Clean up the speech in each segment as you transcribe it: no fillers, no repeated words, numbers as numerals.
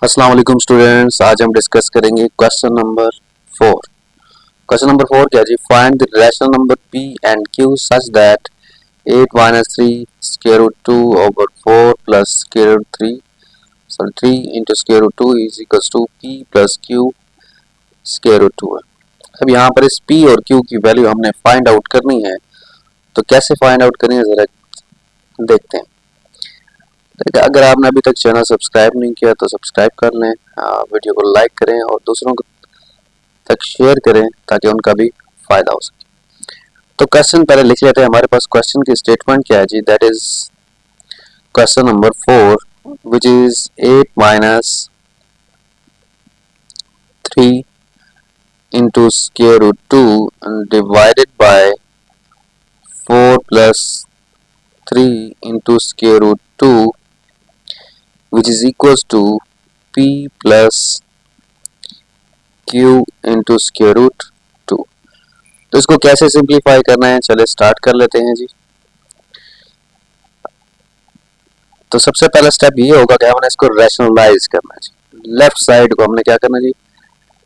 अस्सलाम वालेकुम स्टूडेंट्स। आज हम डिस्कस करेंगे क्वेश्चन नंबर 4। क्वेश्चन नंबर 4 क्या जी? Find the rational number p and q such that 8 minus 3 square root 2 over 4 plus square root 3 into square root 2 is equals to p plus q square root 2 है। अब यहाँ पर इस p और q की value हमने फाइंड आउट करनी है, तो कैसे फाइंड आउट करनी है जरा देखते हैं। अगर आपने अभी तक चैनल सब्सक्राइब नहीं किया तो सब्सक्राइब कर लें, वीडियो को लाइक करें और दूसरों को तक शेयर करें ताकि उनका भी फायदा हो सके। तो क्वेश्चन पहले लिख लेते हैं। हमारे पास क्वेश्चन की स्टेटमेंट क्या है जी? That is question number 4 which is 8 minus 3 into square root 2 divided by 4 plus 3 into square root 2 which is equals to p plus q into square root 2। तो इसको कैसे सिंप्लीफाई करना है, चले स्टार्ट कर लेते हैं जी। तो सबसे पहला स्टेप ये होगा कि हमने इसको रैशनलाइज करना है जी। लेफ्ट साइड को हमने क्या करना है जी?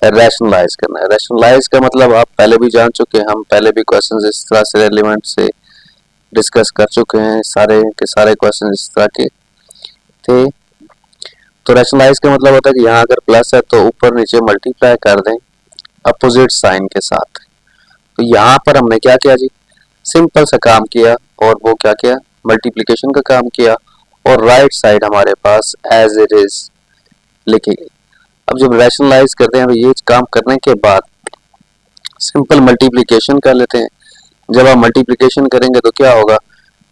रैशनलाइज करना है। रैशनलाइज का मतलब आप पहले भी जान चुके हैं, हम पहले भी क्वेश्चंस इस तरह से एलिमेंट से डिस्कस कर चुके हैं। सारे के सारे क्वेश्चन इस तरह के थे। तो रैशनलाइज का मतलब होता है कि यहाँ अगर प्लस है तो ऊपर नीचे मल्टीप्लाई कर दें अपोजिट साइन के साथ। तो यहाँ पर हमने क्या किया जी? सिंपल सा काम किया, और वो क्या किया? मल्टीप्लिकेशन का काम किया, और राइट साइड हमारे पास एज इट इज लिखी गई। अब जब रैशनलाइज करते हैं तो ये काम करने के बाद सिंपल मल्टीप्लिकेशन कर लेते हैं। जब आप मल्टीप्लिकेशन करेंगे तो क्या होगा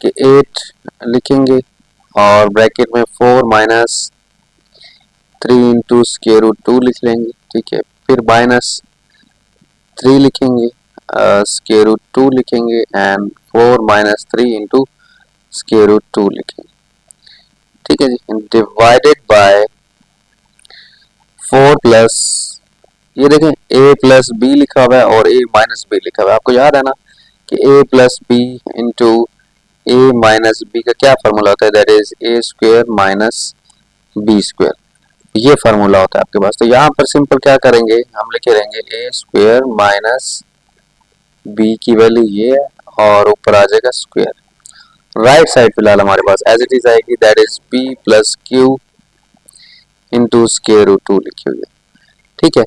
कि 8 लिखेंगे और ब्रैकेट में 4 माइनस 3 इंटू स्क्वायर रूट 2 लिख लेंगे, ठीक है। फिर माइनस 3 लिखेंगे, स्क्वायर रूट 2 लिखेंगे and 4 minus 3 into square root 2 लिखेंगे, ठीक है जी। डिवाइडेड बाय 4 प्लस, ये देखें a प्लस बी लिखा हुआ है और a माइनस बी लिखा हुआ है। आपको याद है ना कि a plus B into a minus B का क्या फार्मूला होता है? That is a square minus B square. ये फार्मूला होता है आपके पास। तो यहाँ पर सिंपल क्या करेंगे, हम लिखे रहेंगे a स्क्वायर माइनस बी की वैल्यू ये है और ऊपर आ जाएगा स्क्वायर। राइट साइड फिलहाल हमारे पास एज इट इज आएगी, that is p plus Q into square root 2 लिखी हुई है, ठीक है।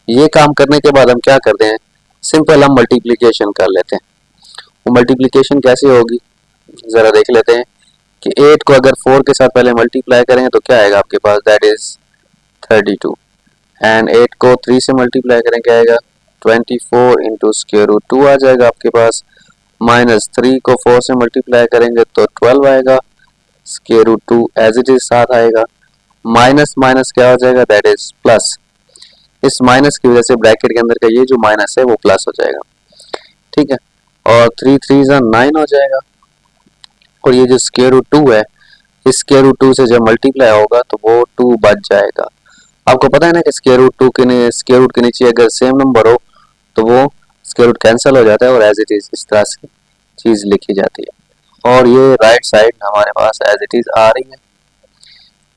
ये काम करने के बाद हम क्या करते हैं? सिंपल हम मल्टीप्लिकेशन कर लेते हैं। वो मल्टीप्लिकेशन कैसे होगी जरा देख लेते हैं कि 8 को अगर 4 के साथ पहले मल्टीप्लाई करेंगे तो क्या आएगा आपके पास? दैट इज 32 एंड 8 को 3 से मल्टीप्लाई करें क्या आएगा? 24 इंटू स्क्वायर रूट 2 आ जाएगा आपके पास। माइनस 3 को 4 से मल्टीप्लाई करेंगे तो 12 आएगा। Square root 2 as it is साथ आएगा। माइनस माइनस क्या हो जाएगा? That is plus. इस माइनस की वजह से ब्रैकेट के अंदर का ये जो माइनस है वो प्लस हो जाएगा, ठीक है। और 3 3 9 हो जाएगा। और ये जो स्क्वायर रूट 2 है, इस स्क्वायर रूट 2 से जब मल्टीप्लाई होगा तो वो 2 बच जाएगा। आपको पता है ना कि स्क्वायर रूट 2 के स्क्वायर रूट के नीचे अगर सेम नंबर हो तो वो स्क्वायर रूट कैंसिल हो जाता है और एज इट इज इस तरह से चीज लिखी जाती है। और ये राइट साइड हमारे पास एज इट इज आ रही है,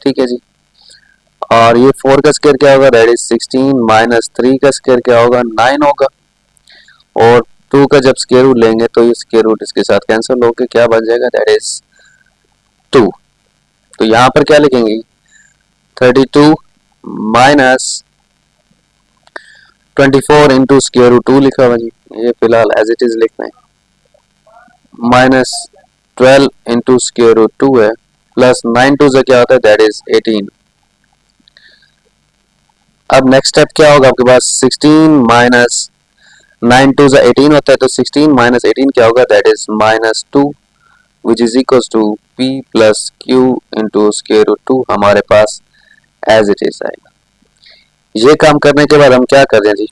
ठीक है जी। और ये 4 का स्क्वायर क्या होगा? दैट इज 16 माइनस 3 का स्क्वायर क्या होगा? 9 होगा। और 2 का जब स्क्वायर रूट लेंगे तो ये स्क्वायर रूट इसके साथ कैंसिल होकर क्या बन जाएगा? That is 2। तो यहाँ पर क्या लिखेंगे? 32 माइनस 24 इंटू स्क्वायर रूट 2 लिखा हुआ जी, ये फिलहाल एज इट इज लिखना है। माइनस 12 इंटू स्क्वायर रूट 2 है, प्लस 9 2 से क्या होता है? That is 18। अब नेक्स्ट स्टेप क्या होगा आपके पास? 16 माइनस 9 2 से 18 होता है, तो 16 माइनस 18 क्या होगा? That is minus 2 which is equals to p plus Q into square root 2 हमारे पास एज इट इज आएगा। ये काम करने के बाद हम क्या कर दें जी?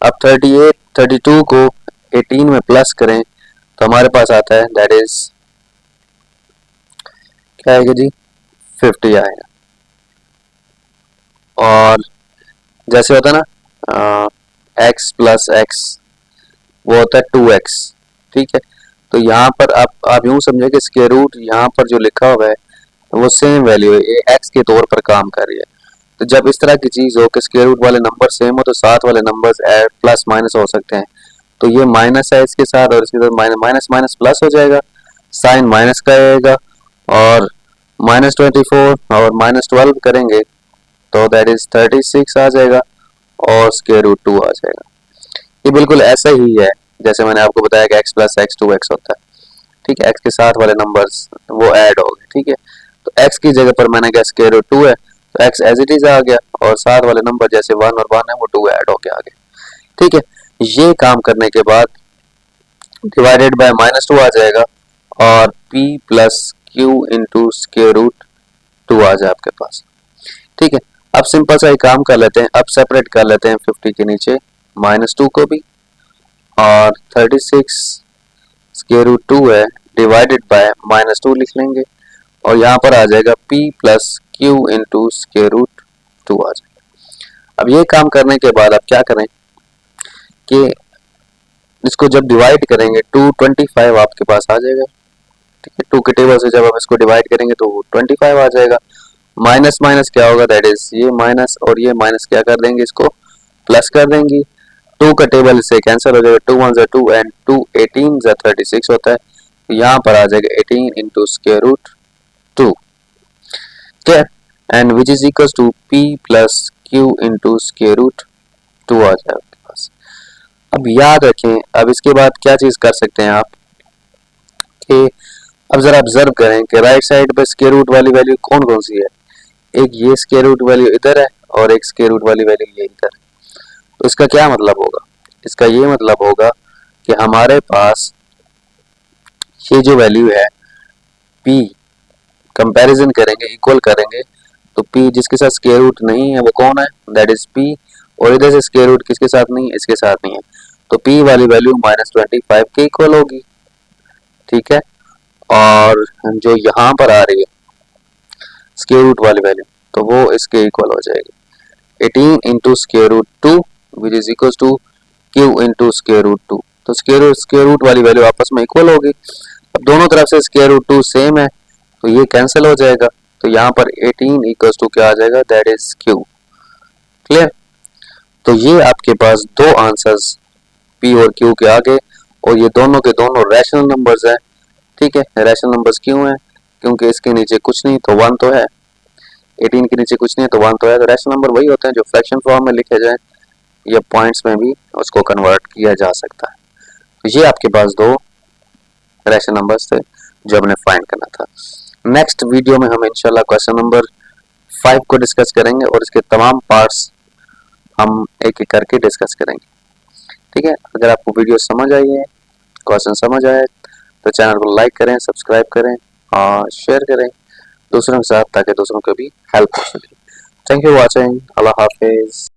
अब 38 32 को 18 में प्लस करें तो हमारे पास आता है दैट इज क्या आएगा जी? 50 आएगा। और जैसे होता है ना x प्लस एक्स, वो होता है 2x, ठीक है। तो यहाँ पर आप यूं समझे कि स्क्वायर रूट यहाँ पर जो लिखा हुआ है वो सेम वैल्यू है, ये x के तौर पर काम कर रही है। तो जब इस तरह की चीज हो कि स्क्वायर रूट वाले नंबर सेम हो तो साथ वाले नंबर्स ऐड प्लस माइनस हो सकते हैं। तो ये माइनस है इसके साथ और इसके साथ माइनस माइनस प्लस हो जाएगा, साइन माइनस का आएगा और -24 और -12 करेंगे तो दैट इज 36 आ जाएगा और स्क्वायर रूट 2 आ जाएगा। ये बिल्कुल ऐसा ही है जैसे मैंने आपको बताया कि x प्लस एक्स 2x होता है। ठीक है, x के साथ वाले नंबर्स वो ऐड हो गए। ठीक है, तो x की जगह पर मैंने कहा स्क्वायर रूट 2 है तो x एज इट इज आ गया और साथ वाले नंबर जैसे 1 और 1 है वो 2 ऐड होके आ गए। ठीक है, ये काम करने के बाद डिवाइडेड बाय -2 आ जाएगा और p plus Q into square root 2 आ जाए आपके पास। ठीक है, अब सिंपल सा एक काम कर लेते हैं, अब सेपरेट कर लेते हैं 50 के नीचे -2 को भी और 36 स्क्वायर रूट 2 है डिवाइडेड बाय -2 लिख लेंगे और यहाँ पर आ जाएगा p plus Q into square root 2 आ जाएगा। अब ये काम करने के बाद आप क्या करें कि इसको जब डिवाइड करेंगे 225 आपके पास आ जाएगा। ठीक है, 2 के टेबल से जब आप इसको डिवाइड करेंगे तो 25 आ जाएगा। माइनस माइनस क्या होगा, दैट इज ये माइनस और ये माइनस क्या कर देंगे, इसको प्लस कर देंगे। 2 का टेबल से कैंसिल हो जाएगा, 2 1 जा 2 एंड 2 18 जा 36 होता है। तो यहाँ पर आ जाएगा 18 into square root 2 clear and which is equal to p plus Q into square root 2 आ जाएगा आपके पास। अब याद रखें, अब इसके बाद क्या चीज कर सकते हैं आप कि अब जरा ऑब्जर्व करें कि राइट साइड पे स्क्वायर रूट वाली वैल्यू कौन कौन सी है। एक ये स्क्वायर रूट वैल्यू इधर है और एक स्क्वायर रूट वाली वैल्यू ये इधर है। तो इसका क्या मतलब होगा, इसका ये मतलब होगा कि हमारे पास ये जो वैल्यू है p कंपैरिजन करेंगे, इक्वल करेंगे तो p जिसके साथ स्क्वायर रूट नहीं है वो कौन है, दैट इज p और इधर से स्क्वायर रूट किसके साथ नहीं है, इसके साथ नहीं है। तो p वाली वैल्यू -25 के इक्वल होगी। ठीक है, और जो यहाँ पर आ रही है स्क्वायर रूट वाली वैल्यू तो वो इसके इक्वल हो जाएगी 18 into square root 2 which is equal to q into square root 2। तो स्क्वायर रूट वाली वैल्यू आपस में इक्वल होगी। अब दोनों तरफ से स्क्वायर रूट 2 सेम है तो ये कैंसिल हो जाएगा। तो यहाँ पर 18 इक्वल टू क्या आ जाएगा, दैट इज q। क्लियर, तो ये आपके पास दो आंसर्स p और q के आगे और ये दोनों के दोनों रैशनल नंबर्स हैं। ठीक है, रैशनल नंबर्स क्यों है, क्योंकि इसके नीचे कुछ नहीं तो 1 तो है, 18 के नीचे कुछ नहीं है तो 1 तो है। तो रैशनल नंबर वही होते हैं जो फ्रैक्शन फॉर्म में लिखे जाए या पॉइंट्स में भी उसको कन्वर्ट किया जा सकता है। तो ये आपके पास दो रैशनल नंबर्स थे जो हमने फाइंड करना था। नेक्स्ट वीडियो में हम इंशाल्लाह क्वेश्चन नंबर 5 को डिस्कस करेंगे और इसके तमाम पार्ट्स हम एक एक करके डिस्कस करेंगे। ठीक है, अगर आपको वीडियो समझ आई है, क्वेश्चन समझ आए तो चैनल को लाइक करें, सब्सक्राइब करें और शेयर करें दूसरों के साथ ताकि दूसरों को भी हेल्प हो सके। Thank you watching, Allah Hafiz.